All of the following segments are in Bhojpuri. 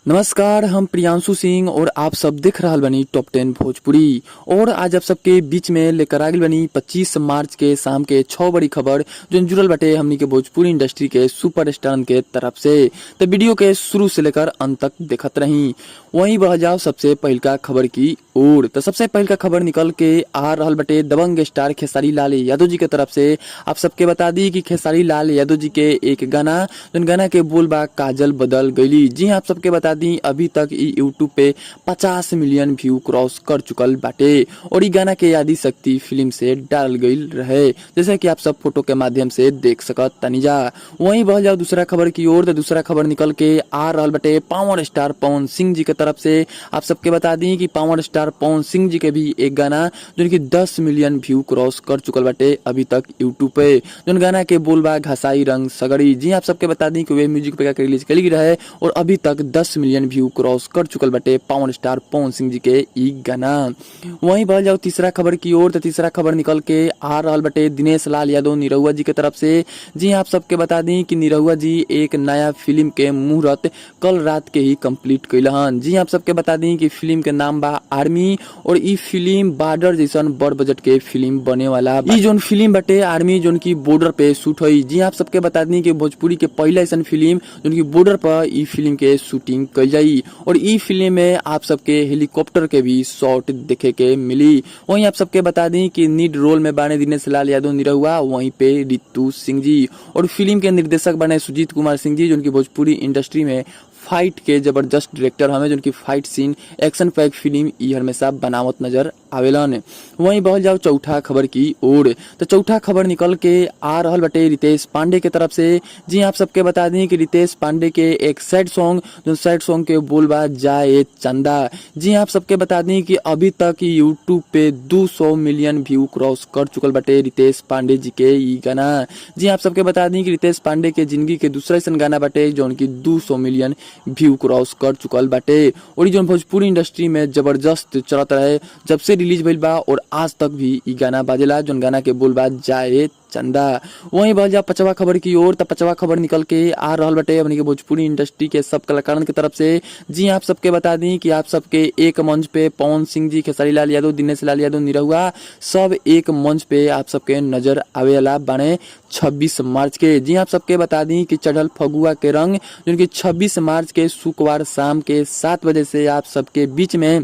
नमस्कार, हम प्रियांशु सिंह और आप सब देख रहल बनी टॉप 10 भोजपुरी। और आज आप सबके बीच में लेकर आगिल बनी 25 मार्च के शाम के 6 बड़ी खबर जो जुड़ल बटे हमनी के भोजपुरी इंडस्ट्री के सुपरस्टार के तरफ से। तो वीडियो के शुरू से लेकर अंत तक देखत रही। वहीं बढ़ जाओ सबसे पहलका खबर की ओर। तो सबसे पहलका खबर निकल के आ रहल बटे दबंग स्टार खेसारी लाल यादव जी के तरफ से। आप सबके बता दी कि खेसारी लाल यादव जी के एक गाना जोन गाना के बोल बा काजल बदल गईली। जी हाँ, आप सबके बता दी अभी तक यूट्यूब पे 50 मिलियन व्यू क्रॉस कर चुकल बाटे और ये गाना के आदि शक्ति फिल्म से डाल गईल रहे, जैसे कि आप सब फोटो के माध्यम से देख सकत तनिजा। वहीं बढ़ जाओ दूसरा खबर की ओर। तो दूसरा खबर निकल के आ रहल बटे पावर स्टार पवन सिंह जी के तरफ से। आप सबके बता दी कि पावर स्टार पवन सिंह जी के भी एक गाना जो कि 10 मिलियन व्यू क्रॉस कर चुकल बाटे अभी तक यूट्यूब पे, जो गाना के बोल बा घसाई रंग सगड़ी। जी आप सबके बता दी कि वे म्यूजिक पे का रिलीज करी रहे और अभी तक 10 मिलियन व्यू क्रॉस कर चुकल बटे पावर स्टार पवन सिंह जी के ई गाना। वहीं बढ़ जाओ तीसरा खबर की ओर। तो तीसरा खबर निकल के आ रहल बटे दिनेश लाल यादव निरहुआ जी के तरफ से। जी आप सबके बता दी कि निरहुआ जी एक नया फिल्म के मुहूर्त कल रात के ही कंप्लीट कैलन। जी आप सबके बता दी कि फिल्म के नाम बा आर्मी और ई फिल्म बॉर्डर जैसन बड़ बजट के फिल्म बने वाला। ई जोन फिल्म बटे आर्मी जोन की बॉर्डर पे शूट हुई। जी आप सबके बता दी कि भोजपुरी के पहला ऐसा फिल्म जोन की बॉर्डर पर ई फिल्म के शूटिंग कल जाई और ई फिल्म में आप सबके हेलीकॉप्टर के भी शॉट देखे के मिली। वहीं आप सबके बता दी कि लीड रोल में बाने दिनेश लाल यादव निरहुआ, वहीं पे रितु सिंह जी और फिल्म के निर्देशक बने सुजीत कुमार सिंह जी, जो की भोजपुरी इंडस्ट्री में फाइट के जबरदस्त डायरेक्टर हमें, जो की fight scene action pack film ई हमेशा बनावत नजर आवेलन। वहीं बढ़ जाओ चौथा खबर की ओर। तो चौथा खबर निकल के आ रहल बटे रितेश पांडे के तरफ से। जी आप सबके बता दें कि रितेश पांडे के एक सैड सॉन्ग, जो सैड सॉन्ग के बोल बा जाए चंदा। जी आप सबके बता दें कि अभी तक यूट्यूब पे 200 मिलियन व्यू क्रॉस कर चुकल बटे रितेश पांडे जी के ई गाना। जी आप सबके बता दें कि रितेश पांडे के जिंदगी के दूसरा ऐसा गाना बटे जो की 200 मिलियन व्यू क्रॉस कर चुकल बाटे और जो भोजपुरी इंडस्ट्री में जबरदस्त चलत रहे जब से रिलीज भइल बा और आज तक भी ई गाना बाजेला, जो गाना के बोल बा जाए चंदा। वहीं बढ़ जा पचवा खबर की ओर। तो पचवा खबर निकल के आ रहल बटे अपनी के भोजपुरी इंडस्ट्री के सब कलाकारन की तरफ से। जी आप सबके बता दी कि आप सबके एक मंच पे पवन सिंह जी, खेसारी लाल यादव, दिनेश लाल यादव निरहुआ सब एक मंच पे आप सबके नजर आवेला बाने 26 मार्च के। जी आप सबके बता दी कि चढ़ल फगुआ के रंग जो कि 26 मार्च के शुक्रवार शाम के 7 बजे से आप सबके बीच में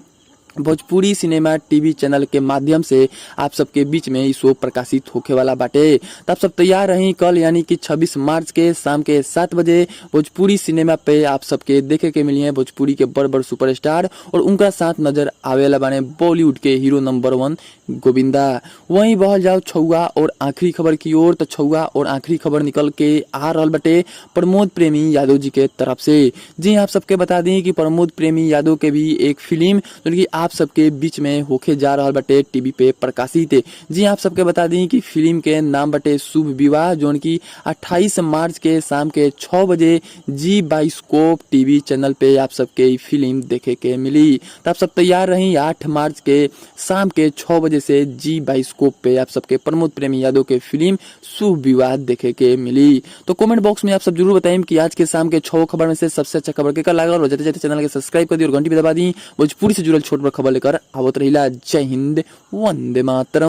भोजपुरी सिनेमा टीवी चैनल के माध्यम से आप सबके बीच में शो प्रकाशित होके वाला बाटे। तो आप सब तैयार रही कल यानी कि 26 मार्च के शाम के 7 बजे भोजपुरी सिनेमा पे आप सबके देखे के मिली है भोजपुरी के बड़ बड़ सुपरस्टार और उनका साथ नजर आवेला बाने बॉलीवुड के हीरो नंबर 1 गोविंदा। वहीं बहल जाओ छुआ और आखिरी खबर की ओर। तो छुआ और आखिरी खबर निकल के आ रहल बटे प्रमोद प्रेमी यादव जी के तरफ से। जी आप सबके बता दी कि प्रमोद प्रेमी यादव के भी एक फिल्म जो कि आप सबके बीच में होके जा रहल बटे टीवी पे प्रकाशित। जी आप सबके बता दी कि फिल्म के नाम बटे शुभ विवाह, जो की 28 मार्च के शाम के 6 बजे जी बाइस्कोप टीवी चैनल पे आप सबके फिल्म देखे के मिली। तो आप सब तैयार रही 8 मार्च के शाम के 6 बजे से जी बाइस्कोप पे आप सबके प्रमोद प्रेमी यादव के फिल्म शुभ विवाह देखे के मिली। तो कमेंट बॉक्स में आप सब जरूर बताएं कि आज के शाम के 6 खबर में से सबसे अच्छा खबर क्या लगा और जाते चैनल के सब्सक्राइब कर दी और घंटी भी दबा दी। भोजपुरी से जुड़ल छोट बड़ खबर लेकर आवत रहिला। जय हिंद, वंदे मातरम।